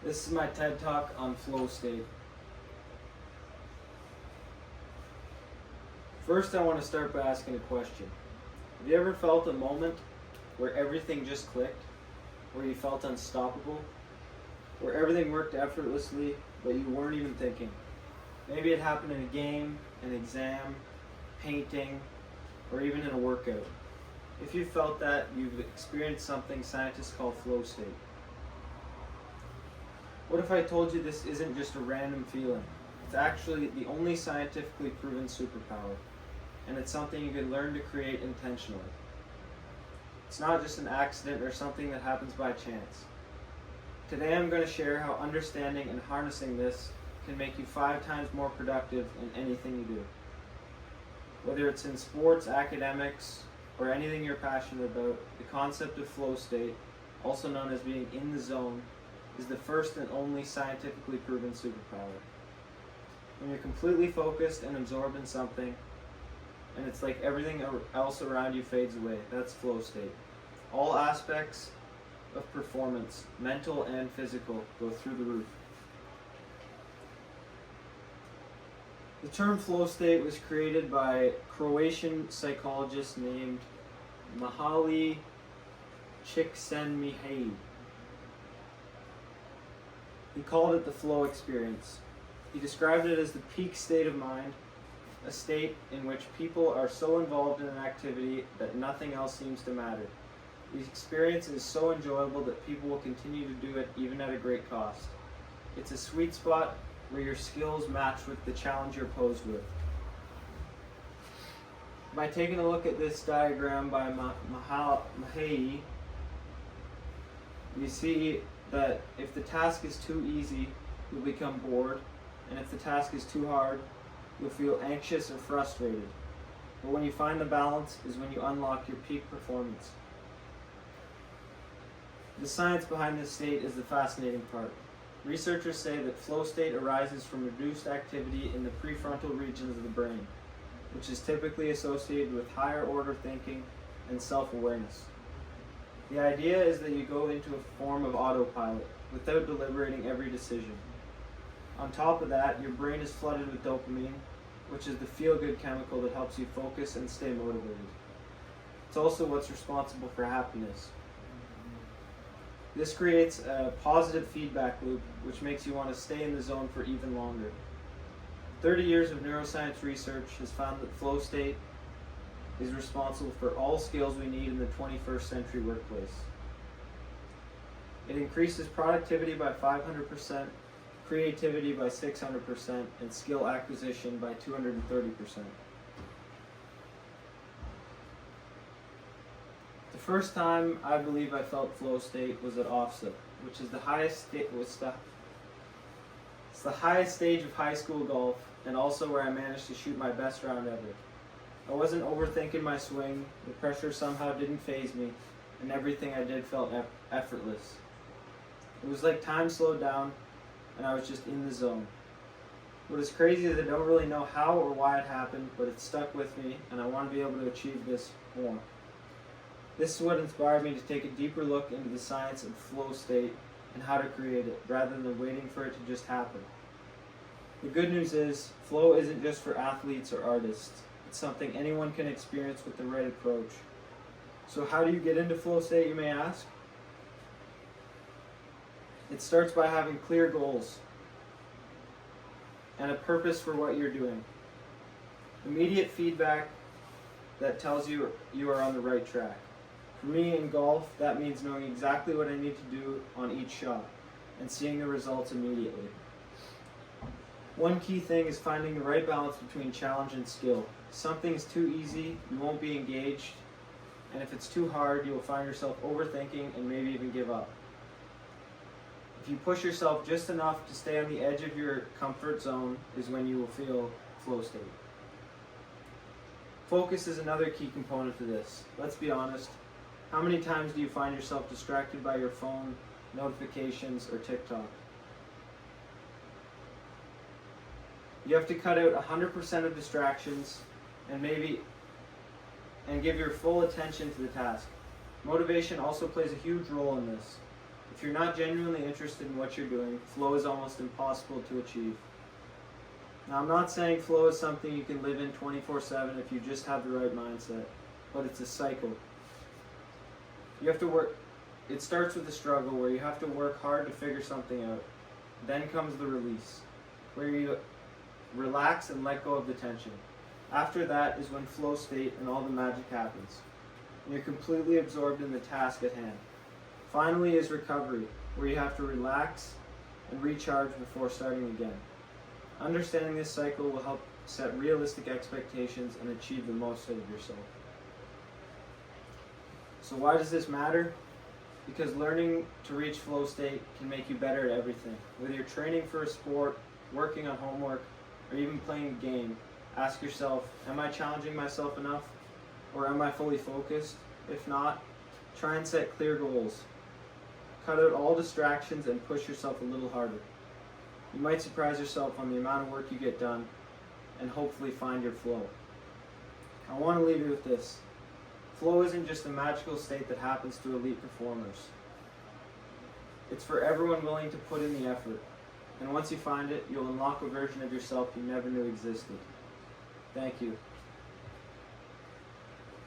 This is my TED Talk on flow state. First, I want to start by asking a question. Have you ever felt a moment where everything just clicked? Where you felt unstoppable? Where everything worked effortlessly, but you weren't even thinking? Maybe it happened in a game, an exam, painting, or even in a workout. If you felt that, you've experienced something scientists call flow state. What if I told you this isn't just a random feeling? It's actually the only scientifically proven superpower, and it's something you can learn to create intentionally. It's not just an accident or something that happens by chance. Today I'm going to share how understanding and harnessing this can make you 5 times more productive in anything you do. Whether it's in sports, academics, or anything you're passionate about, the concept of flow state, also known as being in the zone, is the first and only scientifically proven superpower. When you're completely focused and absorbed in something, and it's like everything else around you fades away, that's flow state. All aspects of performance, mental and physical, go through the roof. The term flow state was created by a Croatian psychologist named Mihaly Csikszentmihalyi. He called it the flow experience. He described it as the peak state of mind, a state in which people are so involved in an activity that nothing else seems to matter. The experience is so enjoyable that people will continue to do it even at a great cost. It's a sweet spot where your skills match with the challenge you're posed with. By taking a look at this diagram by Mihaly, you see that if the task is too easy, you'll become bored, and if the task is too hard, you'll feel anxious or frustrated. But when you find the balance is when you unlock your peak performance. The science behind this state is the fascinating part. Researchers say that flow state arises from reduced activity in the prefrontal regions of the brain, which is typically associated with higher order thinking and self-awareness. The idea is that you go into a form of autopilot without deliberating every decision. On top of that, your brain is flooded with dopamine, which is the feel-good chemical that helps you focus and stay motivated. It's also what's responsible for happiness. This creates a positive feedback loop, which makes you want to stay in the zone for even longer. 30 years of neuroscience research has found that flow state is responsible for all skills we need in the 21st century workplace. It increases productivity by 500%, creativity by 600%, and skill acquisition by 230%. The first time I believe I felt flow state was at OFSA, which is the highest stage of high school golf, and also where I managed to shoot my best round ever. I wasn't overthinking my swing, the pressure somehow didn't faze me, and everything I did felt effortless. It was like time slowed down, and I was just in the zone. What is crazy is I don't really know how or why it happened, but it stuck with me, and I want to be able to achieve this more. This is what inspired me to take a deeper look into the science of flow state and how to create it, rather than waiting for it to just happen. The good news is, flow isn't just for athletes or artists. It's something anyone can experience with the right approach. So how do you get into flow state, you may ask? It starts by having clear goals and a purpose for what you're doing. Immediate feedback that tells you you are on the right track. For me in golf, that means knowing exactly what I need to do on each shot and seeing the results immediately. One key thing is finding the right balance between challenge and skill. If something's too easy, you won't be engaged, and if it's too hard, you will find yourself overthinking and maybe even give up. If you push yourself just enough to stay on the edge of your comfort zone is when you will feel flow state. Focus is another key component to this. Let's be honest. How many times do you find yourself distracted by your phone, notifications, or TikTok? You have to cut out 100% of distractions and give your full attention to the task. Motivation also plays a huge role in this. If you're not genuinely interested in what you're doing, flow is almost impossible to achieve. Now, I'm not saying flow is something you can live in 24/7 if you just have the right mindset, but it's a cycle. You have to work. It starts with a struggle where you have to work hard to figure something out. Then comes the release, where you relax and let go of the tension. After that is when flow state and all the magic happens. And you're completely absorbed in the task at hand. Finally is recovery, where you have to relax and recharge before starting again. Understanding this cycle will help set realistic expectations and achieve the most out of yourself. So why does this matter? Because learning to reach flow state can make you better at everything. Whether you're training for a sport, working on homework, or even playing a game, ask yourself, am I challenging myself enough? Or am I fully focused? If not, try and set clear goals. Cut out all distractions and push yourself a little harder. You might surprise yourself on the amount of work you get done and hopefully find your flow. I want to leave you with this. Flow isn't just a magical state that happens to elite performers. It's for everyone willing to put in the effort. And once you find it, you'll unlock a version of yourself you never knew existed. Thank you.